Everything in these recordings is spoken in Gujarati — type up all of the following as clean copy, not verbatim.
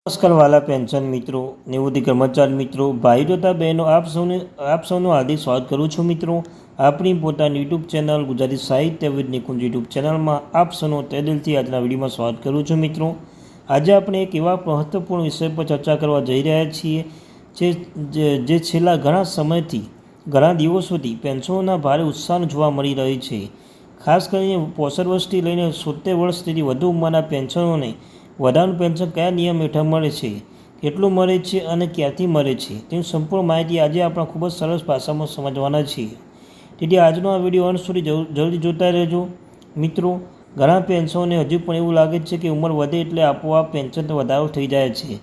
નમસ્કાર વાલા પેન્શન મિત્રો, નિવૃત્તિ કર્મચારી મિત્રો, ભાઈ તથા બહેનો, આપ સૌનું હાર્દિક સ્વાગત કરું છું મિત્રો આપણી પોતાની યુટ્યુબ ચેનલ ગુજરાતી સાહિત્ય વિદ નિકુંજ યુટ્યુબ ચેનલમાં આપ સૌનું તે દિલથી આજના વિડીયોમાં સ્વાગત કરું છું મિત્રો। આજે આપણે એક એવા મહત્વપૂર્ણ વિષય પર ચર્ચા કરવા જઈ રહ્યા છીએ જે છેલ્લા ઘણા સમયથી ઘણા દિવસોથી પેન્શનોના ભારે ઉત્સાહ જોવા મળી રહી છે। ખાસ કરીને 65 વર્ષથી લઈને 70 વર્ષ સુધી વધુ ઉંમરના પેન્શનોને વધારાનું પેન્શન કયા નિયમ હેઠળ મળે છે, કેટલું મળે છે અને ક્યાંથી મળે છે તેની સંપૂર્ણ માહિતી આજે આપણે ખૂબ જ સરસ ભાષામાં સમજવાના છીએ। તેથી આજનો આ વિડીયો અંત સુધી જલ્દી જોતા રહેજો મિત્રો। ઘણા પેન્શનોને હજુ પણ એવું લાગે છે કે ઉંમર વધે એટલે આપોઆપ પેન્શન વધારો થઈ જાય છે,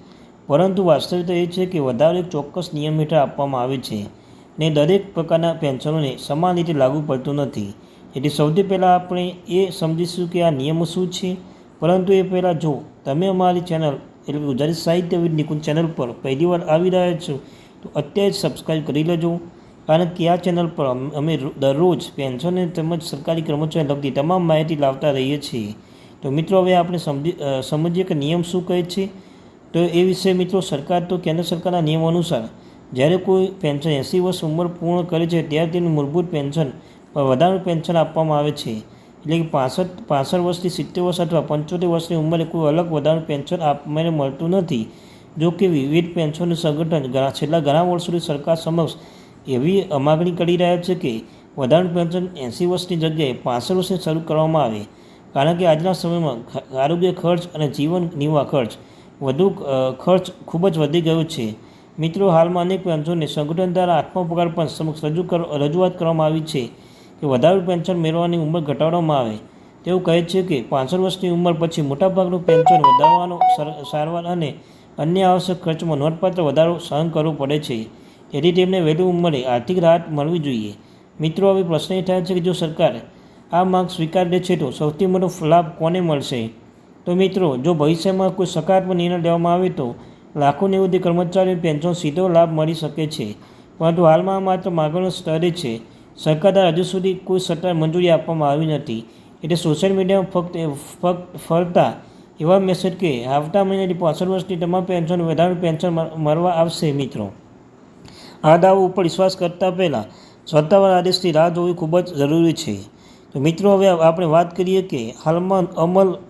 પરંતુ વાસ્તવિકતા એ છે કે વધારો એક ચોક્કસ નિયમ હેઠળ આપવામાં આવે છે અને દરેક પ્રકારના પેન્શનોને સમાન રીતે લાગુ પડતું નથી। એટલે સૌથી પહેલાં આપણે એ સમજીશું કે આ નિયમો શું છે, પરંતુ એ પહેલાં જો તમે અમારી ચેનલ એટલે ગુજરાતી સાહિત્ય વિદ નિકુંજ ચેનલ પર પહેલીવાર આવી રહ્યા છો તો અત્યારે જ સબસ્ક્રાઈબ કરી લેજો, કારણ કે આ ચેનલ પર અમે દરરોજ પેન્શન તેમજ સરકારી કર્મચારીને લગતી તમામ માહિતી લાવતા રહીએ છીએ। તો મિત્રો હવે આપણે સમજીએ કે નિયમ શું કહે છે। તો એ વિશે મિત્રો, સરકાર તો કેન્દ્ર સરકારના નિયમો અનુસાર જ્યારે કોઈ પેન્શન 80 વર્ષ ઉંમર પૂર્ણ કરે છે ત્યારે તેનું મૂળભૂત પેન્શન પર વધારાનું પેન્શન આપવામાં આવે છે। એટલે કે 65 વર્ષથી 70 વર્ષ અથવા 75 વર્ષની ઉંમરે કોઈ અલગ વધારાનું પેન્શન આપણને મળતું નથી। જો કે વિવિધ પેન્શન સંગઠન છેલ્લા ઘણા વર્ષોથી સરકાર સમક્ષ એવી માગણી કરી રહ્યા છે કે વધારાનું પેન્શન 80 વર્ષની જગ્યાએ 65 વર્ષે શરૂ કરવામાં આવે, કારણ કે આજના સમયમાં આરોગ્ય ખર્ચ અને જીવન નિર્વાહ ખર્ચ ખૂબ જ વધી ગયો છે મિત્રો। હાલમાં અનેક પેન્શનને સંગઠન દ્વારા આઠમા પગાર પંચ સમક્ષ રજૂઆત કરવામાં આવી છે કે વધારાનું પેન્શન મેળવવાની ઉંમર ઘટાડવામાં આવે। તેઓ કહે છે કે 65 વર્ષની ઉંમર પછી મોટાભાગનું પેન્શન વધારવાનો સારવાર અને અન્ય આવશ્યક ખર્ચમાં નોંધપાત્ર વધારો સહન કરવો પડે છે, તેથી તેમને વહેલી ઉંમરે આર્થિક રાહત મળવી જોઈએ। મિત્રો, હવે પ્રશ્ન એ થાય છે કે જો સરકાર આ માંગ સ્વીકારે છે તો સૌથી મોટો લાભ કોને મળશે? તો મિત્રો, જો ભવિષ્યમાં કોઈ સકારાત્મક નિર્ણય લેવામાં આવે તો લાખો નિવૃત્તિ કર્મચારીઓને પેન્શન સીધો લાભ મળી શકે છે, પરંતુ હાલમાં માત્ર માગણીના સ્તરે છે। સરકાર દ્વારા હજુ સુધી કોઈ સત્તાવાર મંજૂરી આપવામાં આવી નથી, એટલે સોશિયલ મીડિયામાં ફક્ત ફરતા એવા મેસેજ કે આવતા મહિનાથી 65 વર્ષની તમામ પેન્શન વધારાનું પેન્શન મળવા આવશે મિત્રો, આ દાવો ઉપર વિશ્વાસ કરતા પહેલાં સત્તાવાર આદેશની રાહ જોવી ખૂબ જ જરૂરી છે। તો મિત્રો, હવે આપણે વાત કરીએ કે હાલમાં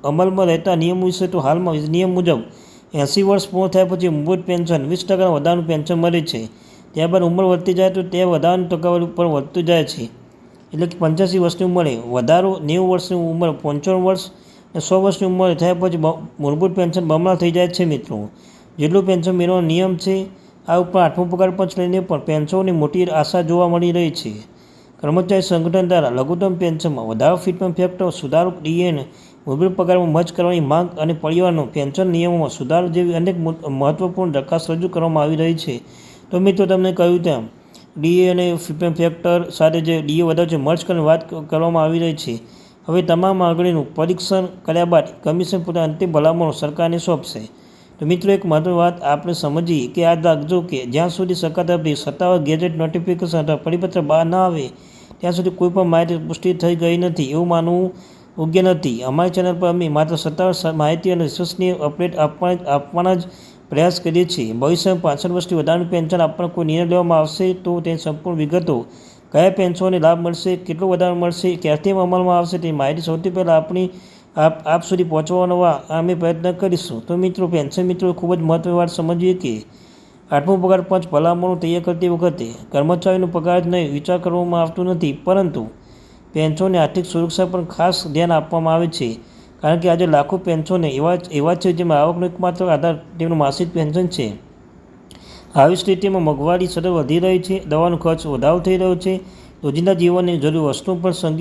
અમલમાં રહેતા નિયમો વિશે। તો હાલમાં નિયમ મુજબ 80 વર્ષ પૂર્ણ થયા પછી મૂળભૂત પેન્શન 20% વધારાનું પેન્શન મળે છે। ત્યારબાદ ઉંમર વધતી જાય તો તે વધારાનું ટકાવારી પર વધતું જાય છે, એટલે કે 85 વર્ષની ઉંમરે વધારો, 90 વર્ષની ઉંમર 95 વર્ષ અને 100 વર્ષની ઉંમરે થયા પછી મૂળભૂત પેન્શન બમણા થઈ જાય છે મિત્રો। જેટલું પેન્શન મેળવવાનો નિયમ છે, આ ઉપર આઠમો પગાર પંચ લઈને પણ પેન્શનોની મોટી આશા જોવા મળી રહી છે। કર્મચારી સંગઠન દ્વારા લઘુત્તમ પેન્શનમાં વધારો, ફિટમેન્ટ ફેક્ટર સુધારો, ડીએ અને મૂળભૂત પગારમાં મર્જ કરવાની માંગ અને પરિવારનો પેન્શન નિયમોમાં સુધારો જેવી અનેક મહત્વપૂર્ણ દરખાસ્ત રજૂ કરવામાં આવી રહી છે। તો મિત્રો, તમને કહ્યું તેમ ડીએ અને ફિટમેન્ટ ફેક્ટર સાથે જે ડીએ વધારે છે મર્જ કરીને વાત કરવામાં આવી રહી છે। હવે તમામ માગણીનું પરીક્ષણ કર્યા બાદ કમિશન પોતાની અંતિમ ભલામણો સરકારને સોંપશે। તો મિત્રો, એક મહત્વની વાત આપણે સમજીએ કે યાદ રાખજો કે જ્યાં સુધી સરકાર તરફથી સત્તાવાર ગેજેટ નોટિફિકેશન અથવા પરિપત્ર બહાર ન આવે ત્યાં સુધી કોઈ પણ માહિતી પુષ્ટિ થઈ ગઈ નથી એવું માનવું યોગ્ય નથી। અમારી ચેનલ પર અમે માત્ર સત્તાવાર માહિતી અને વિશ્વસનીય અપડેટ આપવાના જ પ્રયાસ કરીએ છીએ। ભવિષ્યમાં 65 વર્ષથી વધારાનું પેન્શન આપવાનો કોઈ નિર્ણય લેવામાં આવશે તો તેની સંપૂર્ણ વિગતો, કયા પેન્શનોને લાભ મળશે, કેટલો વધારો મળશે, ક્યારથી અમલમાં આવશે તે માહિતી સૌથી પહેલાં આપ સુધી પહોંચવા અમે પ્રયત્ન કરીશું। તો મિત્રો, પેન્શન મિત્રો ખૂબ જ મહત્વની વાત સમજીએ કે આઠમો પગાર પંચ ભલામણો તૈયાર કરતી વખતે કર્મચારીનો પગાર જ નહીં વિચાર કરવામાં આવતું નથી, પરંતુ પેન્શનની આર્થિક સુરક્ષા પર ખાસ ધ્યાન આપવામાં આવે છે, કારણ કે આજે લાખો પેન્શનો એવા છે જેમાં આવકનો એકમાત્ર આધાર તેમનું માસિક પેન્શન છે। આવી સ્થિતિમાં મોંઘવારી સતત વધી રહી છે, દવાનો ખર્ચ વધારો થઈ રહ્યો છે, રોજિંદા જીવનની જરૂરી વસ્તુઓ પણ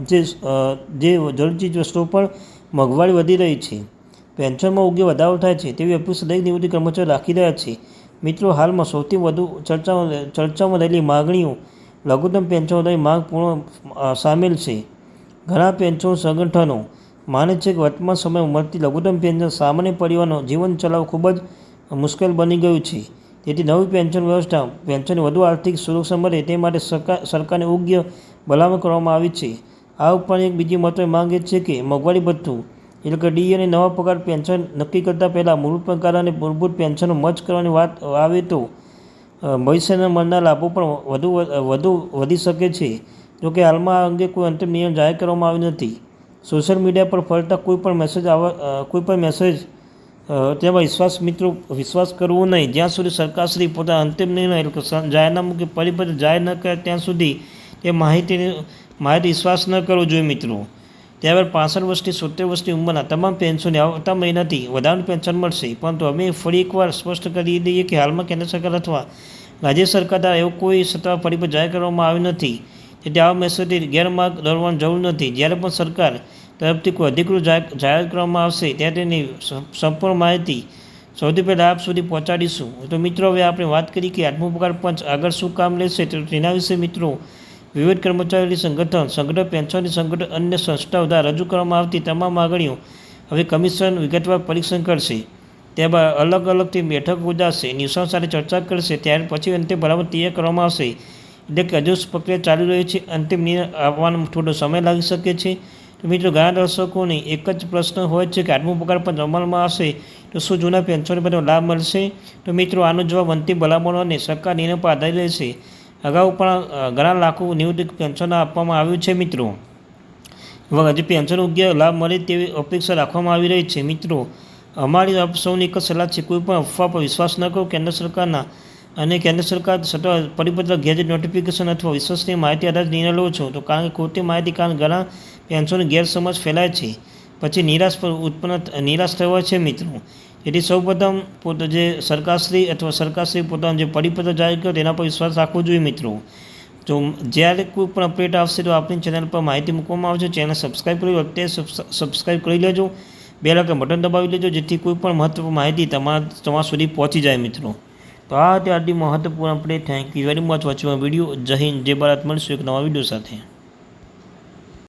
જે જરૂરી ચીજ વસ્તુઓ પણ મોંઘવારી વધી રહી છે। પેન્શનમાં યોગ્ય વધારો થાય છે તેવી અપેક્ષા દરેક નિવૃત્તિ કર્મચારીઓ રાખી રહ્યા છે। મિત્રો, હાલમાં સૌથી વધુ ચર્ચામાં રહેલી માગણીઓ લઘુત્તમ પેન્શન વધારવાની માંગ પૂર્ણ સામેલ છે। ઘણા પેન્શન સંગઠનો માને છે કે વર્તમાન સમયમાં મળતી લઘુત્તમ પેન્શન સામાન્ય પરિવારનું જીવન ચલાવવું ખૂબ જ મુશ્કેલ બની ગયું છે, તેથી નવી પેન્શન વ્યવસ્થા પેન્શનની વધુ આર્થિક સુરક્ષા મળે તે માટે સરકારને યોગ્ય ભલામણ કરવામાં આવી છે। આ ઉપરાંત એક બીજી મહત્વની માંગ એ છે કે મોંઘવારી ભથ્થું એટલે કે ડી અને નવા પગાર પેન્શન નક્કી કરતાં પહેલાં મૂળભૂત પગાર અને મૂળભૂત પેન્શનો મર્જ કરવાની વાત આવે તો ભવિષ્યમાં મળનાર લાભો પણ વધી શકે છે. જોકે હાલમાં આ અંગે કોઈ અંતિમ નિયમ જાહેર કરવામાં આવ્યો નથી. સોશિયલ મીડિયા પર ફરતા કોઈ પણ મેસેજ તેમાં વિશ્વાસ કરવો નહીં. જ્યાં સુધી સરકારશ્રી પોતાના અંતિમ નિર્ણય જાહેરનામું કે પરિપત્ર જાહેર ન કરે ત્યાં સુધી તે માહિતી વિશ્વાસ ન કરવો જોઈએ મિત્રો. ત્યારબાદ 65 વર્ષથી 70 વર્ષની ઉંમરના તમામ પેન્શનને આવતા મહિનાથી વધારાનું પેન્શન મળશે. પરંતુ અમે ફરી એકવાર સ્પષ્ટ કરી દઈએ કે હાલમાં કેન્દ્ર સરકાર અથવા રાજ્ય સરકાર દ્વારા એવો કોઈ સત્તાવાર પરિપત્ર જાહેર કરવામાં આવ્યો નથી. તેથી આવા મેસેજથી ગેરમાર્ગ દોરવાની જરૂર નથી. જ્યારે પણ સરકાર તરફથી કોઈ અધિકૃત જાહેર કરવામાં આવશે ત્યારે તેની સંપૂર્ણ માહિતી સૌથી પહેલાં આપ સુધી પહોંચાડીશું. તો મિત્રો, હવે આપણે વાત કરી કે 8મો પગાર પંચ આગળ શું કામ લેશે, તો તેના વિશે મિત્રો વિવિધ કર્મચારીઓની સંગઠન પેન્શનની સંગઠન અન્ય સંસ્થાઓ દ્વારા રજૂ કરવામાં આવતી તમામ માગણીઓ હવે કમિશન વિગતવાર પરીક્ષણ કરશે. ત્યારબાદ અલગથી બેઠક યોજાશે, નિષ્ણાત સાથે ચર્ચા કરશે. ત્યાર પછી અંતે ભલામણ તૈયાર કરવામાં આવશે. એટલે કે હજુ પ્રક્રિયા ચાલી રહી છે. અંતિમ નિર્ણય આવવાનો થોડો સમય લાગી શકે છે. તો મિત્રો, ઘણા દર્શકોને એક જ પ્રશ્ન હોય છે કે 8મો પગાર પંચ અમલમાં આવશે તો શું જૂના પેન્શનને બધો લાભ મળશે? તો મિત્રો, આનો જવાબ અંતિમ ભલામણો અને સરકાર નિર્ણય પર આધારિત રહેશે. અગાઉ પણ ઘણા લાખો નિવૃત્તિ પેન્શન આપવામાં આવ્યું છે મિત્રો. હવે હજી પેન્શન યોગ્ય લાભ મળે તેવી અપેક્ષા રાખવામાં આવી રહી છે. મિત્રો, અમારી આપ સૌની એક જ સલાહ છે, કોઈ પણ અફવા પર વિશ્વાસ ન કરો. કેન્દ્ર સરકાર સત્તા પરિપત્ર, ગેજેટ નોટિફિકેશન અથવા વિશ્વસનીય માહિતી આધારિત નિર્ણય લો છો તો કારણ કે ખોટી માહિતી કારણે ઘણા પેન્શનની ગેરસમજ ફેલાય છે, પછી નિરાશ થવા છે મિત્રો. તેથી સૌપ્રથમ સરકારશ્રી પોતાનો જે પરિપત્ર જાહેર કર્યો તેના પર વિશ્વાસ રાખવો જોઈએ મિત્રો. જો જ્યારે કોઈ પણ અપડેટ આવશે તો આપણી ચેનલ પર માહિતી મૂકવામાં આવશે. ચેનલ સબસ્ક્રાઈબ કરી અત્યારે સબસ્ક્રાઈબ કરી લેજો. બેલ આઇકન બટન દબાવી લેજો જેથી કોઈ પણ મહત્વપૂર્ણ માહિતી તમારા સુધી પહોંચી જાય મિત્રો. તો આ હતી આજની મહત્વપૂર્ણ update. Thank you very much watching my video. જય હિન્દ, જય ભારત. મળીશું એક નવા વિડીયો સાથે.